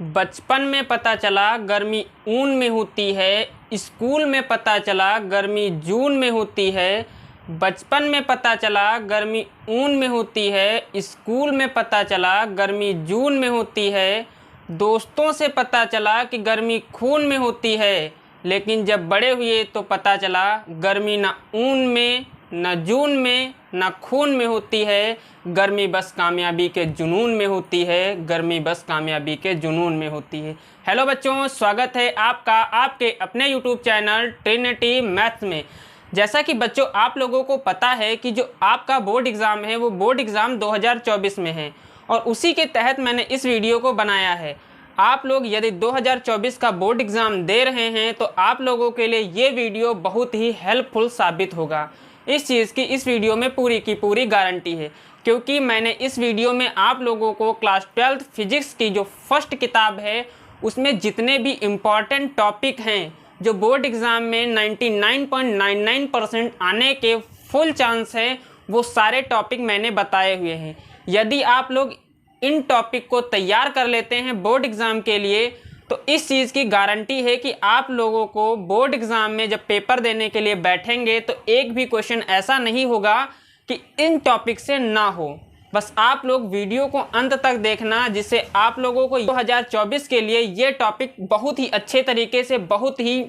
बचपन में पता चला गर्मी ऊन में होती है, स्कूल में पता चला गर्मी जून में होती है। बचपन में पता चला गर्मी ऊन में होती है, स्कूल में पता चला गर्मी जून में होती है। दोस्तों से पता चला कि गर्मी खून में होती है, लेकिन जब बड़े हुए तो पता चला गर्मी ना ऊन में, न जून में, न खून में होती है। गर्मी बस कामयाबी के जुनून में होती है, गर्मी बस कामयाबी के जुनून में होती है। हेलो बच्चों, स्वागत है आपका आपके अपने यूट्यूब चैनल ट्रिनिटी मैथ्स में। जैसा कि बच्चों आप लोगों को पता है कि जो आपका बोर्ड एग्ज़ाम है वो बोर्ड एग्ज़ाम 2024 में है और उसी के तहत मैंने इस वीडियो को बनाया है। आप लोग यदि 2024 का बोर्ड एग्ज़ाम दे रहे हैं तो आप लोगों के लिए ये वीडियो बहुत ही हेल्पफुल साबित होगा। इस चीज़ की इस वीडियो में पूरी की पूरी गारंटी है, क्योंकि मैंने इस वीडियो में आप लोगों को क्लास 12th फिजिक्स की जो फर्स्ट किताब है उसमें जितने भी इम्पॉर्टेंट टॉपिक हैं, जो बोर्ड एग्ज़ाम में 99.99% आने के फुल चांस है, वो सारे टॉपिक मैंने बताए हुए हैं। यदि आप लोग इन टॉपिक को तैयार कर लेते हैं बोर्ड एग्ज़ाम के लिए तो इस चीज़ की गारंटी है कि आप लोगों को बोर्ड एग्ज़ाम में जब पेपर देने के लिए बैठेंगे तो एक भी क्वेश्चन ऐसा नहीं होगा कि इन टॉपिक से ना हो। बस आप लोग वीडियो को अंत तक देखना, जिससे आप लोगों को 2024 के लिए ये टॉपिक बहुत ही अच्छे तरीके से, बहुत ही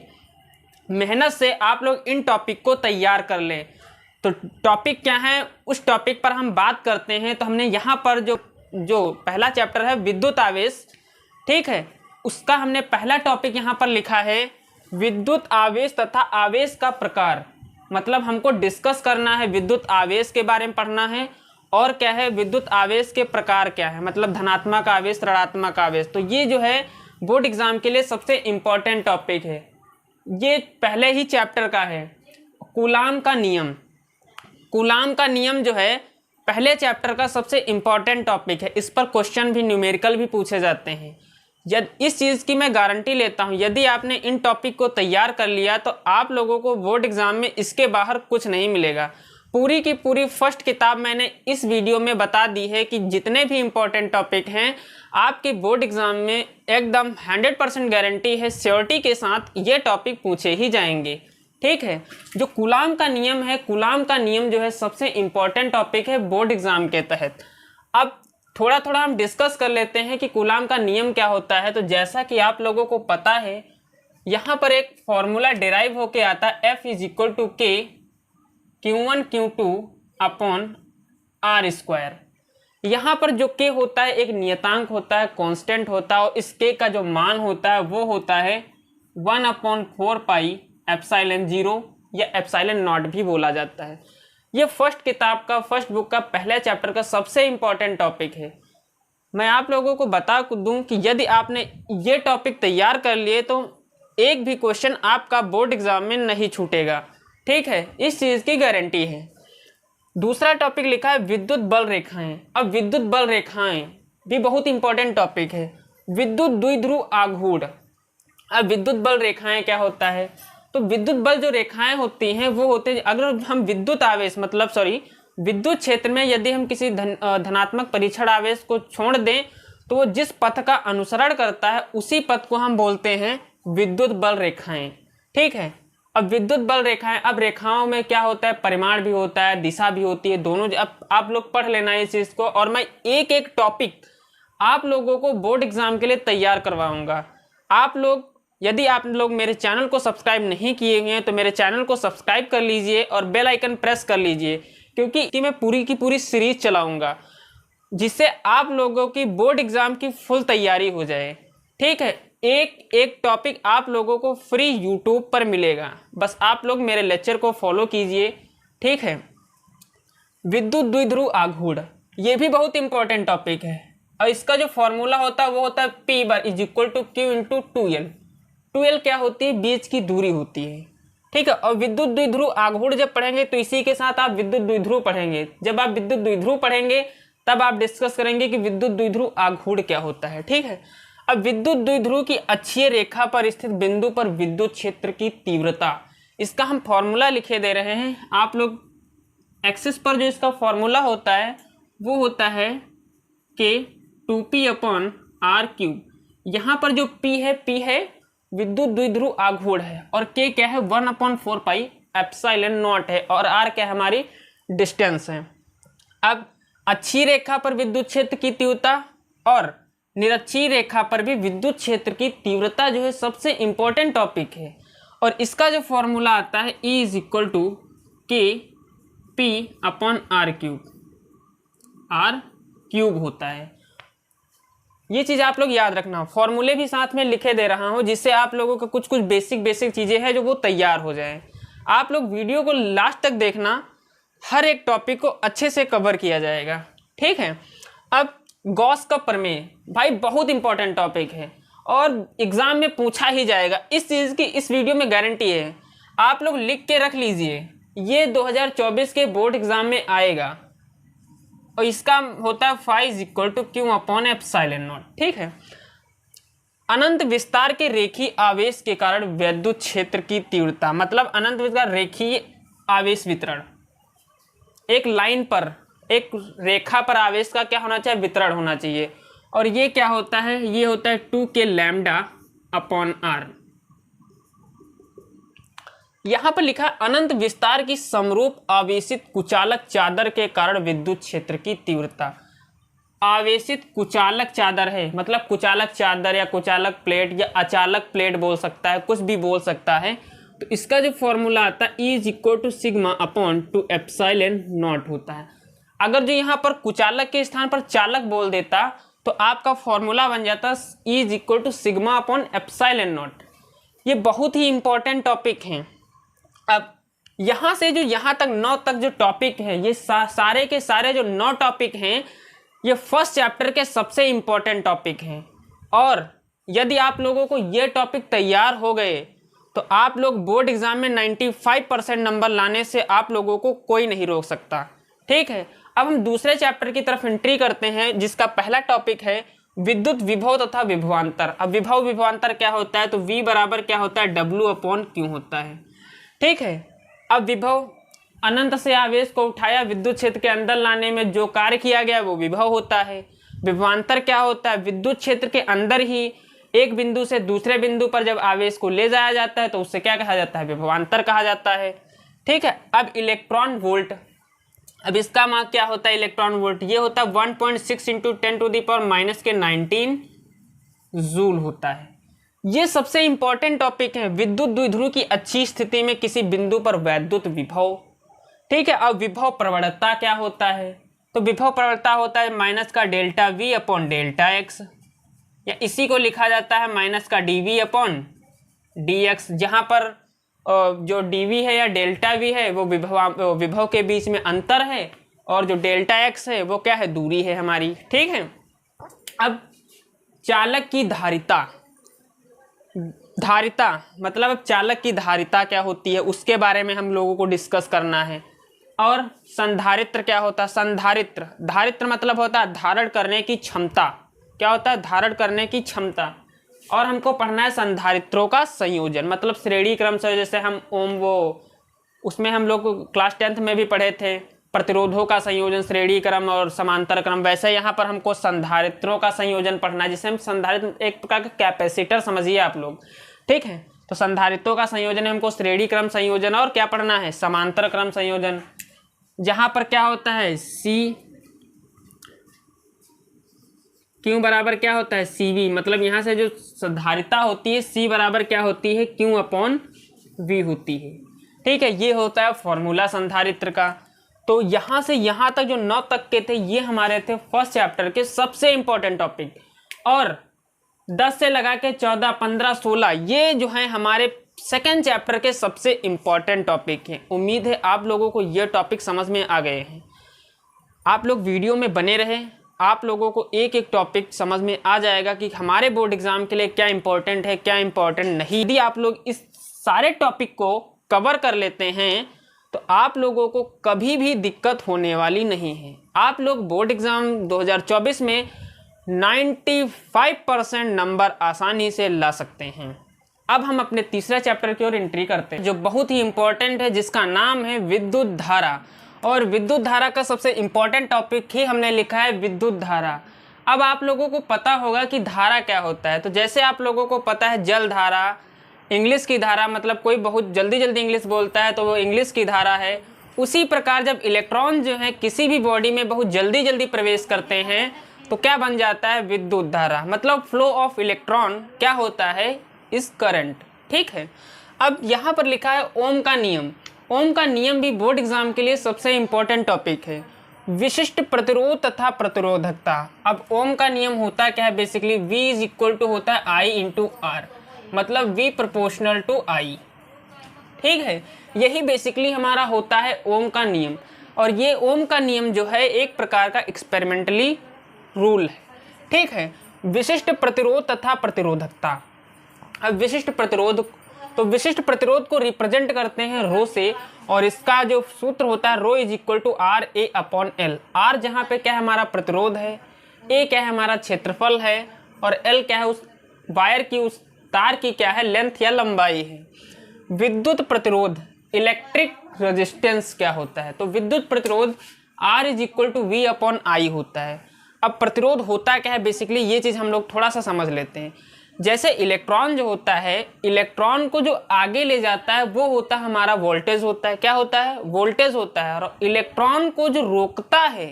मेहनत से आप लोग इन टॉपिक को तैयार कर लें। तो टॉपिक क्या है, उस टॉपिक पर हम बात करते हैं। तो हमने यहाँ पर जो पहला चैप्टर है विद्युत आवेश, ठीक है, उसका हमने पहला टॉपिक यहाँ पर लिखा है विद्युत आवेश तथा आवेश का प्रकार। मतलब हमको डिस्कस करना है, विद्युत आवेश के बारे में पढ़ना है और क्या है विद्युत आवेश के प्रकार क्या है, मतलब धनात्मक आवेश, ऋणात्मक आवेश। तो ये जो है बोर्ड एग्जाम के लिए सबसे इम्पॉर्टेंट टॉपिक है। ये पहले ही चैप्टर का है। कूलाम का नियम, कूलाम का नियम जो है पहले चैप्टर का सबसे इम्पॉर्टेंट टॉपिक है। इस पर क्वेश्चन भी, न्यूमेरिकल भी पूछे जाते हैं। यदि इस चीज़ की मैं गारंटी लेता हूं, यदि आपने इन टॉपिक को तैयार कर लिया तो आप लोगों को बोर्ड एग्जाम में इसके बाहर कुछ नहीं मिलेगा। पूरी की पूरी फर्स्ट किताब मैंने इस वीडियो में बता दी है कि जितने भी इम्पोर्टेंट टॉपिक हैं आपके बोर्ड एग्जाम में एकदम 100% गारंटी है, श्योरिटी के साथ ये टॉपिक पूछे ही जाएंगे। ठीक है। जो कूलाम का नियम है, कूलाम का नियम जो है सबसे इम्पोर्टेंट टॉपिक है बोर्ड एग्जाम के तहत। अब थोड़ा थोड़ा हम डिस्कस कर लेते हैं कि कूलाम का नियम क्या होता है। तो जैसा कि आप लोगों को पता है, यहाँ पर एक फॉर्मूला डिराइव होके आता है, F इज इक्वल टू के Q1 Q2 upon R square. यहाँ पर जो के होता है एक नियतांक होता है, कांस्टेंट होता है, और इस के का जो मान होता है वो होता है 1/4 पाई एप्सिलॉन 0 या एप्सिलॉन नॉट भी बोला जाता है। ये फर्स्ट किताब का, फर्स्ट बुक का पहले चैप्टर का सबसे इम्पॉर्टेंट टॉपिक है। मैं आप लोगों को बता दूं कि यदि आपने ये टॉपिक तैयार कर लिए तो एक भी क्वेश्चन आपका बोर्ड एग्जाम में नहीं छूटेगा। ठीक है, इस चीज़ की गारंटी है। दूसरा टॉपिक लिखा है विद्युत बल रेखाएं। अब विद्युत बल रेखाएं भी बहुत इंपॉर्टेंट टॉपिक है। विद्युत द्विध्रुव आघूर्ण। अब विद्युत बल रेखाएं क्या होता है, तो विद्युत बल जो रेखाएं होती हैं वो होते हैं, अगर हम विद्युत आवेश विद्युत क्षेत्र में यदि हम किसी धनात्मक परीक्षण आवेश को छोड़ दें तो वो जिस पथ का अनुसरण करता है उसी पथ को हम बोलते हैं विद्युत बल रेखाएं। ठीक है। अब विद्युत बल रेखाएं, अब रेखाओं में क्या होता है, परिमाण भी होता है, दिशा भी होती है, दोनों। अब आप लोग पढ़ लेना इस चीज़ को, और मैं एक एक टॉपिक आप लोगों को बोर्ड एग्जाम के लिए तैयार करवाऊंगा। आप लोग, यदि आप लोग मेरे चैनल को सब्सक्राइब नहीं किए हुए हैं तो मेरे चैनल को सब्सक्राइब कर लीजिए और बेल आइकन प्रेस कर लीजिए, क्योंकि मैं पूरी की पूरी सीरीज चलाऊंगा जिससे आप लोगों की बोर्ड एग्जाम की फुल तैयारी हो जाए। ठीक है। एक एक टॉपिक आप लोगों को फ्री यूट्यूब पर मिलेगा, बस आप लोग मेरे लेक्चर को फॉलो कीजिए। ठीक है। विद्युत द्विध्रुव आघूर्ण, ये भी बहुत इंपॉर्टेंट टॉपिक है और इसका जो फॉर्मूला होता है वो होता है P bar is equal to Q into 2L। 2L क्या होती है, बीच की दूरी होती है। ठीक है। और विद्युत द्विध्रुव आघूर्ण जब पढ़ेंगे तो इसी के साथ आप विद्युत द्विध्रुव पढ़ेंगे। जब आप विद्युत द्विध्रुव पढ़ेंगे तब आप डिस्कस करेंगे कि विद्युत द्विध्रुव आघूर्ण क्या होता है। ठीक है। अब विद्युत द्विध्रुव की अक्षीय रेखा पर स्थित बिंदु पर विद्युत क्षेत्र की तीव्रता, इसका हम फॉर्मूला लिखे दे रहे हैं। आप लोग एक्सिस पर जो इसका फॉर्मूला होता है वो होता है K 2P upon R cube. यहाँ पर जो P है विद्युत द्विध्रुव आघूर्ण है, और K क्या है 1/4 पाई एप्सिलॉन नॉट है, और R क्या है हमारी डिस्टेंस है। अब अक्षीय रेखा पर विद्युत क्षेत्र की तीव्रता और निरक्षीय रेखा पर भी विद्युत क्षेत्र की तीव्रता जो है सबसे इंपॉर्टेंट टॉपिक है, और इसका जो फॉर्मूला आता है E = Kp/r³ होता है। ये चीज़ आप लोग याद रखना, फॉर्मूले भी साथ में लिखे दे रहा हूँ जिससे आप लोगों को कुछ बेसिक चीज़ें हैं जो वो तैयार हो जाए। आप लोग वीडियो को लास्ट तक देखना, हर एक टॉपिक को अच्छे से कवर किया जाएगा, ठीक है। अब गॉस का प्रमेय भाई बहुत इंपॉर्टेंट टॉपिक है और एग्जाम में पूछा ही जाएगा, इस चीज़ की इस वीडियो में गारंटी है। आप लोग लिख के रख लीजिए, ये 2024 के बोर्ड एग्जाम में आएगा, और इसका होता है phi = Q/ε0, ठीक है। अनंत विस्तार के रेखीय आवेश के कारण विद्युत क्षेत्र की तीव्रता, मतलब अनंत विस्तार रेखीय आवेश वितरण, एक लाइन पर एक रेखा पर आवेश का क्या होना चाहिए, वितरण होना चाहिए, और ये क्या होता है, ये होता है 2K λ/r। यहाँ पर लिखा अनंत विस्तार की समरूप आवेशित कुचालक चादर के कारण विद्युत क्षेत्र की तीव्रता। आवेशित कुचालक चादर है, मतलब कुचालक चादर या कुचालक प्लेट या अचालक प्लेट बोल सकता है, कुछ भी बोल सकता है। तो इसका जो फॉर्मूला आता है E = σ/2ε0 होता है। अगर जो यहाँ पर कुचालक के स्थान पर चालक बोल देता तो आपका फॉर्मूला बन जाता E = σ/ε0। ये बहुत ही इंपॉर्टेंट टॉपिक हैं। अब यहाँ से जो यहाँ तक 9 तक जो टॉपिक है, ये सारे के सारे जो 9 टॉपिक हैं, ये फर्स्ट चैप्टर के सबसे इंपॉर्टेंट टॉपिक हैं, और यदि आप लोगों को ये टॉपिक तैयार हो गए तो आप लोग बोर्ड एग्जाम में 95% नंबर लाने से आप लोगों को कोई नहीं रोक सकता, ठीक है। अब हम दूसरे चैप्टर की तरफ एंट्री करते हैं, जिसका पहला टॉपिक है विद्युत विभव तथा विभवांतर। अब विभव विभवांतर क्या होता है, तो V बराबर क्या होता है, W/Q होता है, ठीक है। अब विभव, अनंत से आवेश को उठाया विद्युत क्षेत्र के अंदर लाने में जो कार्य किया गया वो विभव होता है। विभवांतर क्या होता है, विद्युत क्षेत्र के अंदर ही एक बिंदु से दूसरे बिंदु पर जब आवेश को ले जाया जाता है तो उससे क्या कहा जाता है, विभवांतर कहा जाता है, ठीक है। अब इलेक्ट्रॉन वोल्ट, अब इसका मान क्या होता है, इलेक्ट्रॉन वोल्ट, ये होता है 1.6 × 10⁻⁻⁻⁻⁰ जूल होता है। ये सबसे इंपॉर्टेंट टॉपिक है, विद्युत द्विध्रुव की अच्छी स्थिति में किसी बिंदु पर वैद्युत विभव, ठीक है। अब विभव प्रवणता क्या होता है, तो विभव प्रवणता होता है -∆V/∆x, या इसी को लिखा जाता है -dV/dx, जहाँ पर जो dV है या ΔV है वो विभव के बीच में अंतर है, और जो ΔX है वो क्या है, दूरी है हमारी, ठीक है। अब चालक की धारिता मतलब अब चालक की धारिता क्या होती है उसके बारे में हम लोगों को डिस्कस करना है। और संधारित्र क्या होता है, धारित्र मतलब होता है धारण करने की क्षमता, क्या होता है, धारण करने की क्षमता। और हमको पढ़ना है संधारित्रों का संयोजन, मतलब श्रेणी क्रम से, जैसे हम उसमें हम लोग क्लास 10th में भी पढ़े थे, प्रतिरोधों का संयोजन, श्रेणी क्रम और समांतर क्रम। वैसे यहाँ पर हमको संधारित्रों का संयोजन पढ़ना है, जिसे हम संधारित्र एक प्रकार का कैपेसिटर समझिए आप लोग, ठीक है। तो संधारित्रों का संयोजन हमको श्रेणी क्रम संयोजन और क्या पढ़ना है, समांतर क्रम संयोजन, जहाँ पर क्या होता है Q बराबर क्या होता है, CV, मतलब यहाँ से जो धारिता होती है C बराबर क्या होती है, Q/V होती है, ठीक है। ये होता है फॉर्मूला संधारित्र का। तो यहाँ से यहाँ तक जो 9 तक के थे ये हमारे थे फर्स्ट चैप्टर के सबसे इंपॉर्टेंट टॉपिक, और 10 से लगा के 14, 15, 16 ये जो है हमारे सेकेंड चैप्टर के सबसे इंपॉर्टेंट टॉपिक हैं। उम्मीद है आप लोगों को ये टॉपिक समझ में आ गए हैं। आप लोग वीडियो में बने रहें, आप लोगों को एक एक टॉपिक समझ में आ जाएगा कि हमारे बोर्ड एग्जाम के लिए क्या इंपॉर्टेंट है, क्या इंपॉर्टेंट नहीं। यदि आप लोग इस सारे टॉपिक को कवर कर लेते हैं तो आप लोगों को कभी भी दिक्कत होने वाली नहीं है। आप लोग बोर्ड एग्जाम 2024 में 95% नंबर आसानी से ला सकते हैं। अब हम अपने तीसरे चैप्टर की ओर एंट्री करते हैं, जो बहुत ही इंपॉर्टेंट है, जिसका नाम है विद्युत धारा। और विद्युत धारा का सबसे इंपॉर्टेंट टॉपिक ही हमने लिखा है विद्युत धारा। अब आप लोगों को पता होगा कि धारा क्या होता है। तो जैसे आप लोगों को पता है जल धारा, इंग्लिश की धारा, मतलब कोई बहुत जल्दी जल्दी इंग्लिश बोलता है तो वो इंग्लिश की धारा है। उसी प्रकार जब इलेक्ट्रॉन जो है किसी भी बॉडी में बहुत जल्दी जल्दी प्रवेश करते हैं तो क्या बन जाता है, विद्युत धारा। मतलब फ्लो ऑफ इलेक्ट्रॉन क्या होता है, इस करंट। ठीक है, अब यहाँ पर लिखा है ओम का नियम। ओम का नियम भी बोर्ड एग्जाम के लिए सबसे इंपॉर्टेंट टॉपिक है। विशिष्ट प्रतिरोध तथा प्रतिरोधकता। अब ओम का नियम होता है क्या है, basically V is equal to होता है I इंटू आर, मतलब V प्रोपोर्शनल टू I। ठीक है, यही बेसिकली हमारा होता है ओम का नियम। और ये ओम का नियम जो है एक प्रकार का एक्सपेरिमेंटली रूल है। ठीक है, विशिष्ट प्रतिरोध तथा प्रतिरोधकता। अब विशिष्ट प्रतिरोध, तो विशिष्ट प्रतिरोध को रिप्रेजेंट करते हैं रो से, और इसका जो सूत्र होता है rho is equal to R A upon L. R जहाँ पे क्या है हमारा प्रतिरोध है, ए क्या है हमारा क्षेत्रफल है, और एल क्या है उस वायर की, उस तार की क्या है, लेंथ या लंबाई है। विद्युत प्रतिरोध, इलेक्ट्रिक रेजिस्टेंस क्या होता है, तो विद्युत प्रतिरोध R is equal to V upon I होता है। अब प्रतिरोध होता क्या है, बेसिकली ये चीज़ हम लोग थोड़ा सा समझ लेते हैं। जैसे इलेक्ट्रॉन जो होता है, इलेक्ट्रॉन को जो आगे ले जाता है वो होता है हमारा वोल्टेज होता है। क्या होता है, वोल्टेज होता है। और इलेक्ट्रॉन को जो रोकता है,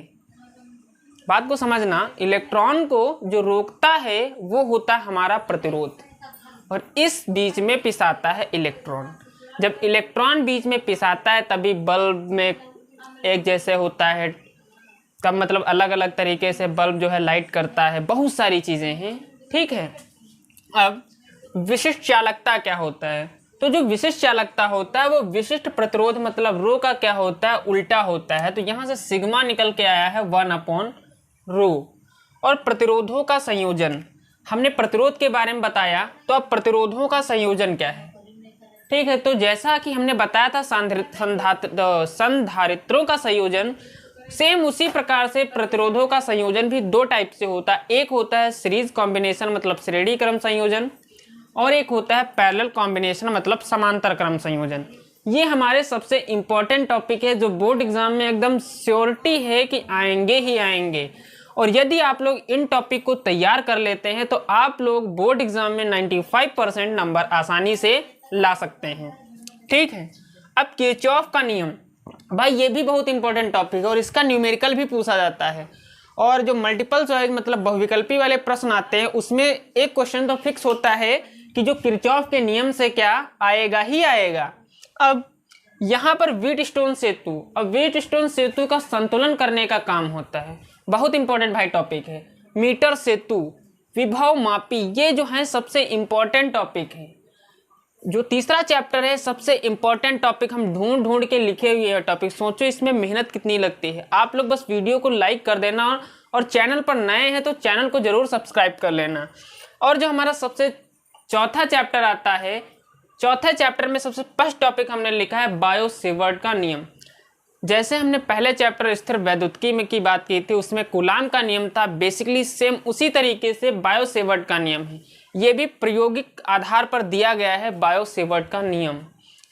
बात को समझना, इलेक्ट्रॉन को जो रोकता है वो होता है हमारा प्रतिरोध। और इस बीच में पिसाता है इलेक्ट्रॉन। जब इलेक्ट्रॉन बीच में पिसाता है तभी बल्ब में एक जैसे होता है, तब मतलब अलग अलग तरीके से बल्ब जो है लाइट करता है, बहुत सारी चीज़ें हैं। ठीक है, अब विशिष्ट चालकता क्या होता है, तो जो विशिष्ट चालकता होता है वो विशिष्ट प्रतिरोध मतलब रो का क्या होता है, उल्टा होता है। तो यहाँ से सिग्मा निकल के आया है 1 अपॉन रो। और प्रतिरोधों का संयोजन, हमने प्रतिरोध के बारे में बताया, तो अब प्रतिरोधों का संयोजन क्या है। ठीक है, तो जैसा कि हमने बताया था संधारित्रों का संयोजन, सेम उसी प्रकार से प्रतिरोधों का संयोजन भी दो टाइप से होता है। एक होता है सीरीज कॉम्बिनेशन मतलब श्रेणी क्रम संयोजन, और एक होता है पैरेलल कॉम्बिनेशन मतलब समांतर क्रम संयोजन। ये हमारे सबसे इंपॉर्टेंट टॉपिक है जो बोर्ड एग्जाम में एकदम श्योरिटी है कि आएंगे ही आएंगे। और यदि आप लोग इन टॉपिक को तैयार कर लेते हैं तो आप लोग बोर्ड एग्जाम में 95% नंबर आसानी से ला सकते हैं। ठीक है, अब किरचॉफ का नियम, भाई ये भी बहुत इंपॉर्टेंट टॉपिक है और इसका न्यूमेरिकल भी पूछा जाता है। और जो मल्टीपल चॉइस मतलब बहुविकल्पी वाले प्रश्न आते हैं उसमें एक क्वेश्चन तो फिक्स होता है कि जो किरचॉफ के नियम से क्या आएगा ही आएगा। अब यहाँ पर व्हीटस्टोन सेतु, अब व्हीटस्टोन सेतु का संतुलन करने का काम होता है, बहुत इंपॉर्टेंट भाई टॉपिक है। मीटर सेतु, विभव मापी, ये जो है सबसे इंपॉर्टेंट टॉपिक है। जो तीसरा चैप्टर है सबसे इंपॉर्टेंट टॉपिक, हम ढूंढ ढूंढ के लिखे हुए हैं टॉपिक। सोचो इसमें मेहनत कितनी लगती है। आप लोग बस वीडियो को लाइक कर देना और चैनल पर नए हैं तो चैनल को जरूर सब्सक्राइब कर लेना। और जो हमारा सबसे चौथा चैप्टर आता है, चौथे चैप्टर में सबसे फर्स्ट टॉपिक हमने लिखा है बायो सेवर्ट का नियम। जैसे हमने पहले चैप्टर स्थिर वैद्युतिकी में की बात की थी, उसमें कूलाम का नियम था, बेसिकली सेम उसी तरीके से बायो सेवर्ट का नियम है। ये भी प्रायोगिक आधार पर दिया गया है बायो सेवर्ट का नियम।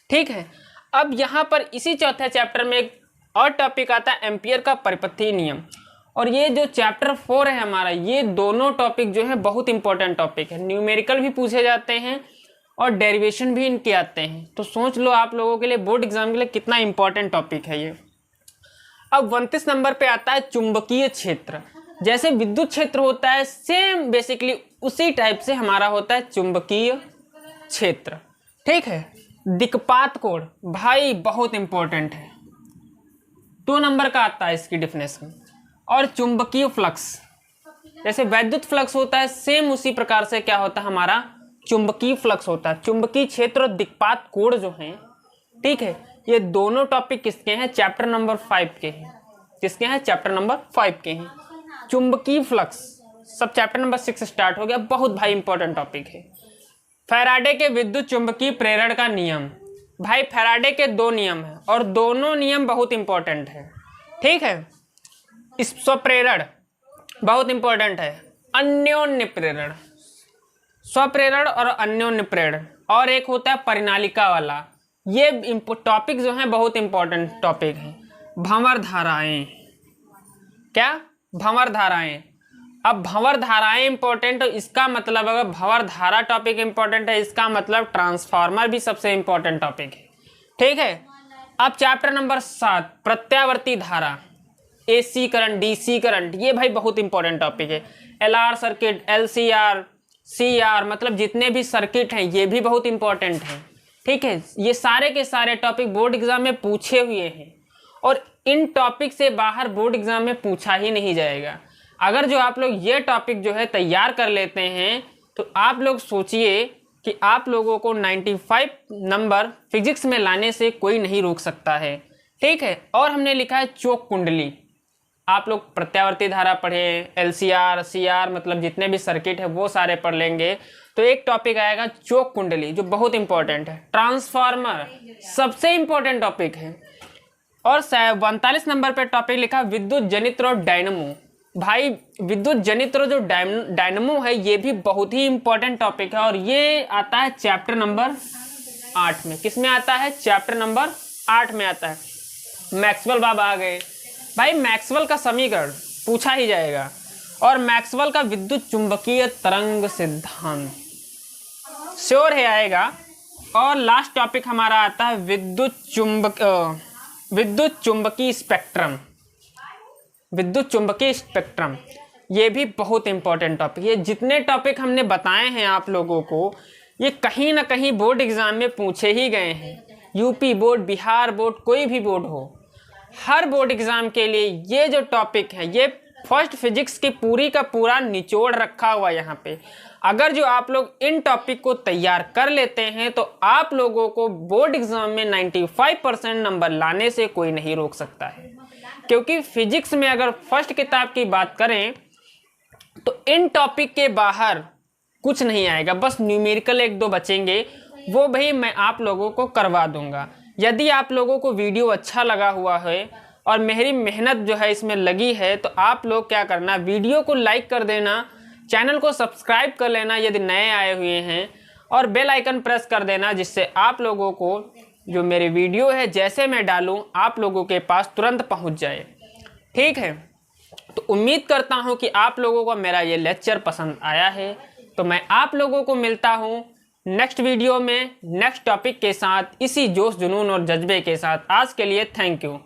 ठीक है, अब यहाँ पर इसी चौथे चैप्टर में एक और टॉपिक आता है एम्पियर का परिपथीय नियम। और ये जो चैप्टर 4 है हमारा, ये दोनों टॉपिक जो है बहुत इंपॉर्टेंट टॉपिक है। न्यूमेरिकल भी पूछे जाते हैं और डेरिवेशन भी इनके आते हैं। तो सोच लो आप लोगों के लिए बोर्ड एग्जाम के लिए कितना इंपॉर्टेंट टॉपिक है ये। अब 29 नंबर पे आता है चुंबकीय क्षेत्र। जैसे विद्युत क्षेत्र होता है सेम बेसिकली उसी टाइप से हमारा होता है चुंबकीय क्षेत्र। ठीक है, दिक्पात कोण भाई बहुत इंपॉर्टेंट है, 2 नंबर का आता है इसकी डेफिनेशन। और चुंबकीय फ्लक्स, जैसे वैद्युत फ्लक्स होता है सेम उसी प्रकार से क्या होता है हमारा चुंबकीय फ्लक्स होता है। चुंबकीय क्षेत्र और दिक्पात कोण जो हैं, ठीक है, ये दोनों टॉपिक किसके हैं, चैप्टर नंबर 5 के हैं। किसके हैं, चैप्टर नंबर 5 के हैं। चुंबकीय फ्लक्स सब चैप्टर नंबर 6 स्टार्ट हो गया, बहुत भाई इंपॉर्टेंट टॉपिक है। फैराडे के विद्युत चुंबकीय प्रेरण का नियम, भाई फैराडे के 2 नियम हैं और दोनों नियम बहुत इंपॉर्टेंट है। ठीक है, स्वप्रेरण बहुत इंपॉर्टेंट है, अन्योन्य प्रेरण, स्वप्रेरण और अन्योन्य प्रेरण, और एक होता है परिनालिका वाला। ये टॉपिक जो है बहुत इंपॉर्टेंट टॉपिक है। भंवर धाराएं, क्या भंवर धाराएं, अब भंवर धाराएं इंपॉर्टेंट, तो इसका मतलब अगर भंवर धारा टॉपिक इंपॉर्टेंट है, इसका मतलब ट्रांसफार्मर भी सबसे इंपॉर्टेंट टॉपिक है। ठीक है, अब चैप्टर नंबर 7 प्रत्यावर्ती धारा, AC करंट, DC करंट, ये भाई बहुत इंपॉर्टेंट टॉपिक है। LR सर्किट, LCR, CR, मतलब जितने भी सर्किट हैं ये भी बहुत इंपॉर्टेंट हैं। ठीक है, ये सारे के सारे टॉपिक बोर्ड एग्जाम में पूछे हुए हैं और इन टॉपिक से बाहर बोर्ड एग्जाम में पूछा ही नहीं जाएगा। अगर जो आप लोग ये टॉपिक जो है तैयार कर लेते हैं तो आप लोग सोचिए कि आप लोगों को 95 नंबर फिजिक्स में लाने से कोई नहीं रोक सकता है। ठीक है, और हमने लिखा है चोक कुंडली। आप लोग प्रत्यावर्ती धारा पढ़े, LCR, CR, मतलब जितने भी सर्किट है वो सारे पढ़ लेंगे तो एक टॉपिक आएगा चोक कुंडली जो बहुत इंपॉर्टेंट है। ट्रांसफार्मर सबसे इंपॉर्टेंट टॉपिक है। और 45 नंबर पे टॉपिक लिखा विद्युत जनित्र और डायनमो। भाई विद्युत जनित्र जो डायनमो है ये भी बहुत ही इंपॉर्टेंट टॉपिक है और ये आता है चैप्टर नंबर 8 में। किस में आता है? चैप्टर नंबर 8 में आता है। मैक्सवेल बाबा आ गए भाई, मैक्सवेल का समीकरण पूछा ही जाएगा और मैक्सवेल का विद्युत चुंबकीय तरंग सिद्धांत श्योर है आएगा। और लास्ट टॉपिक हमारा आता है विद्युत चुंबकीय स्पेक्ट्रम। विद्युत चुंबकीय स्पेक्ट्रम ये भी बहुत इंपॉर्टेंट टॉपिक है। जितने टॉपिक हमने बताए हैं आप लोगों को ये कहीं ना कहीं बोर्ड एग्जाम में पूछे ही गए हैं। यूपी बोर्ड, बिहार बोर्ड, कोई भी बोर्ड हो, हर बोर्ड एग्जाम के लिए ये जो टॉपिक है ये फर्स्ट फिजिक्स की पूरी का पूरा निचोड़ रखा हुआ यहाँ पे। अगर जो आप लोग इन टॉपिक को तैयार कर लेते हैं तो आप लोगों को बोर्ड एग्जाम में 95% नंबर लाने से कोई नहीं रोक सकता है। क्योंकि फिजिक्स में अगर फर्स्ट किताब की बात करें तो इन टॉपिक के बाहर कुछ नहीं आएगा, बस न्यूमेरिकल 1-2 बचेंगे, वो भाई मैं आप लोगों को करवा दूंगा। यदि आप लोगों को वीडियो अच्छा लगा हुआ है और मेरी मेहनत जो है इसमें लगी है तो आप लोग क्या करना, वीडियो को लाइक कर देना, चैनल को सब्सक्राइब कर लेना यदि नए आए हुए हैं और बेल आइकन प्रेस कर देना, जिससे आप लोगों को जो मेरे वीडियो है जैसे मैं डालूं आप लोगों के पास तुरंत पहुंच जाए। ठीक है, तो उम्मीद करता हूं कि आप लोगों को मेरा ये लेक्चर पसंद आया है। तो मैं आप लोगों को मिलता हूं नेक्स्ट वीडियो में नेक्स्ट टॉपिक के साथ, इसी जोश जुनून और जज्बे के साथ। आज के लिए थैंक यू।